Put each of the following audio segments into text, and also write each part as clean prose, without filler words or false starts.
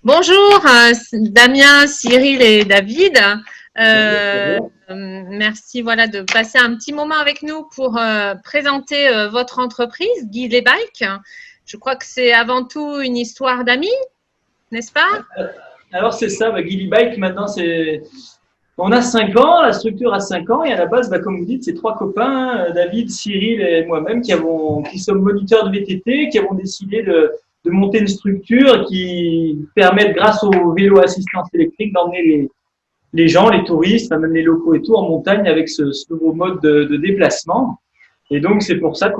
Bonjour, Damien, Cyril et David. Bonjour. Merci de passer un petit moment avec nous pour présenter votre entreprise, Guy les Bikes. Je crois que c'est avant tout une histoire d'amis, n'est-ce pas? Alors c'est ça, Guilly Bike maintenant on a 5 ans, la structure a 5 ans et à la base, comme vous dites, c'est 3 copains, David, Cyril et moi-même qui sommes moniteurs de VTT, qui avons décidé de monter une structure qui permette, grâce au vélo assistance électrique, d'emmener les gens, les touristes, même les locaux et tout, en montagne avec ce nouveau mode de déplacement. Et donc c'est pour ça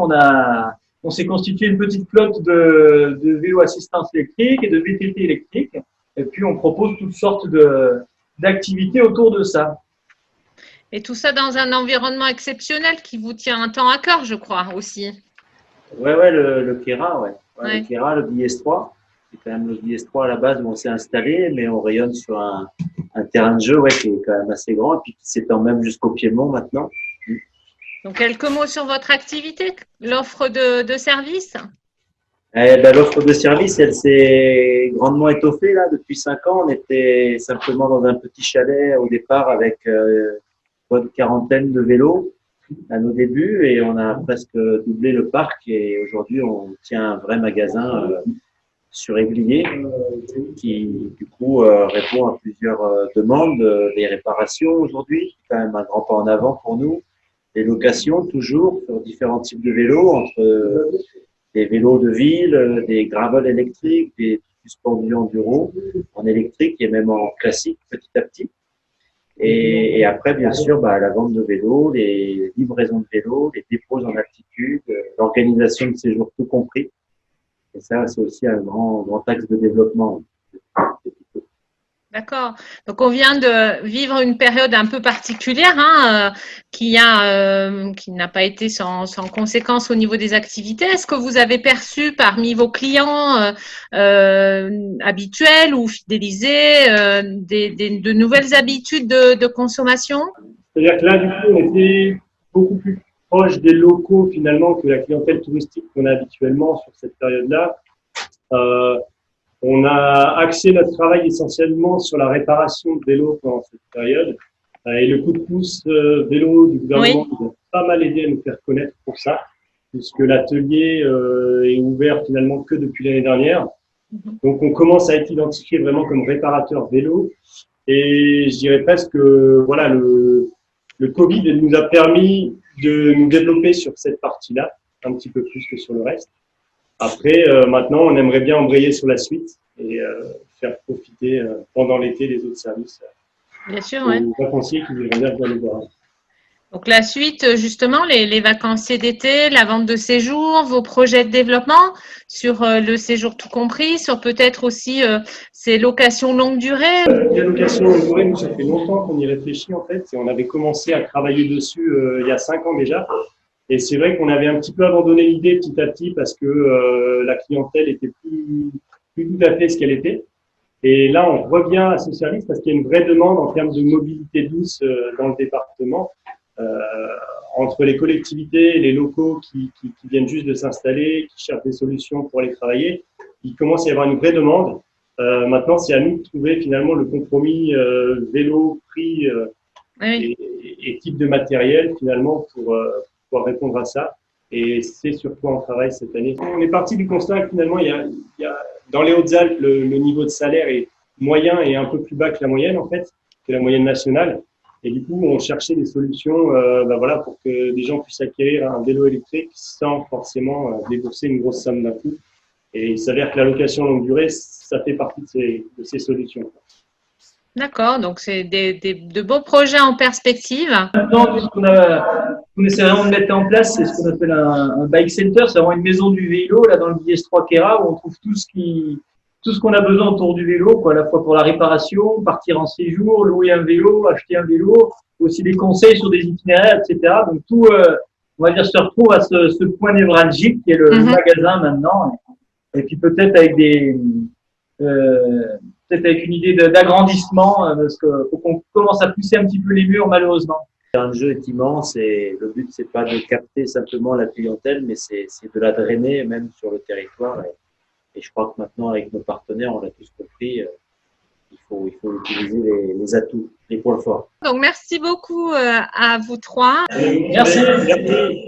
on s'est constitué une petite flotte de vélos assistance électrique et de VTT électrique. Et puis on propose toutes sortes d'activités autour de ça. Et tout ça dans un environnement exceptionnel qui vous tient un temps à cœur, je crois, aussi. Ouais, le Kera, ouais. Ouais. Le Kera, le BS3. C'est quand même le BS3 à la base où on s'est installé, mais on rayonne sur un terrain de jeu qui est quand même assez grand et puis qui s'étend même jusqu'au Piémont maintenant. Donc, quelques mots sur votre activité, l'offre de services. L'offre de service, elle s'est grandement étoffée là depuis 5 ans. On était simplement dans un petit chalet au départ avec une quarantaine de vélos à nos débuts et on a presque doublé le parc et aujourd'hui on tient un vrai magasin sur Églier qui du coup répond à plusieurs demandes, des réparations aujourd'hui, c'est quand même un grand pas en avant pour nous, des locations toujours sur différents types de vélos entre des vélos de ville, des gravels électriques, des suspendus enduro en électrique et même en classique petit à petit. Et après, bien sûr, la vente de vélos, les livraisons de vélos, les dépôts en altitude, l'organisation de séjours tout compris. Et ça, c'est aussi un grand axe de développement. D'accord. Donc, on vient de vivre une période un peu particulière qui n'a pas été sans conséquence au niveau des activités. Est-ce que vous avez perçu parmi vos clients habituels ou fidélisés de nouvelles habitudes de consommation? C'est-à-dire que là, du coup, on était beaucoup plus proche des locaux finalement que la clientèle touristique qu'on a habituellement sur cette période-là. On a axé notre travail essentiellement sur la réparation de vélos pendant cette période. Et le coup de pouce vélo du gouvernement nous a pas mal aidé à nous faire connaître pour ça, puisque l'atelier est ouvert finalement que depuis l'année dernière. Donc on commence à être identifié vraiment comme réparateur vélo. Et je dirais presque que voilà, le Covid nous a permis de nous développer sur cette partie-là, un petit peu plus que sur le reste. Après, maintenant, on aimerait bien embrayer sur la suite et faire profiter pendant l'été les autres services. Bien sûr, oui. Les vacanciers qui voudraient bien nous voir. Donc la suite, justement, les vacanciers d'été, la vente de séjours, vos projets de développement sur le séjour tout compris, sur peut-être aussi ces locations longue durée. Les locations longue durée, nous, ça fait longtemps qu'on y réfléchit en fait. Et on avait commencé à travailler dessus il y a 5 ans déjà. Et c'est vrai qu'on avait un petit peu abandonné l'idée petit à petit parce que la clientèle était plus tout à fait ce qu'elle était. Et là, on revient à ce service parce qu'il y a une vraie demande en termes de mobilité douce dans le département. Entre les collectivités et les locaux qui viennent juste de s'installer, qui cherchent des solutions pour aller travailler, il commence à y avoir une vraie demande. Maintenant, c'est à nous de trouver finalement le compromis vélo, prix et type de matériel finalement pour pouvoir répondre à ça. Et c'est sur quoi on travaille cette année. On est parti du constat que finalement, il y a dans les Hautes-Alpes, le niveau de salaire est moyen et un peu plus bas que la moyenne en fait, que la moyenne nationale. Et du coup, on cherchait des solutions pour que des gens puissent acquérir un vélo électrique sans forcément débourser une grosse somme d'un coup. Et il s'avère que la location longue durée, ça fait partie de ces solutions. D'accord, donc c'est de beaux projets en perspective. Maintenant, ce qu'on essaie vraiment de mettre en place, c'est ce qu'on appelle un bike center, c'est vraiment une maison du vélo là dans le BS3 Kera où on trouve tout ce qu'on a besoin autour du vélo, quoi, à la fois pour la réparation, partir en séjour, louer un vélo, acheter un vélo, aussi des conseils sur des itinéraires, etc. Donc tout, on va dire, se retrouve à ce point névralgique qui est le magasin maintenant. Et puis peut-être avec peut-être avec une idée d'agrandissement, parce qu'on commence à pousser un petit peu les murs malheureusement. Le jeu est immense et le but c'est pas de capter simplement la clientèle, mais c'est de la drainer même sur le territoire. Et je crois que maintenant avec nos partenaires, on l'a tous compris. compris, il faut utiliser les atouts, les points forts. Donc, merci beaucoup à vous trois. Merci.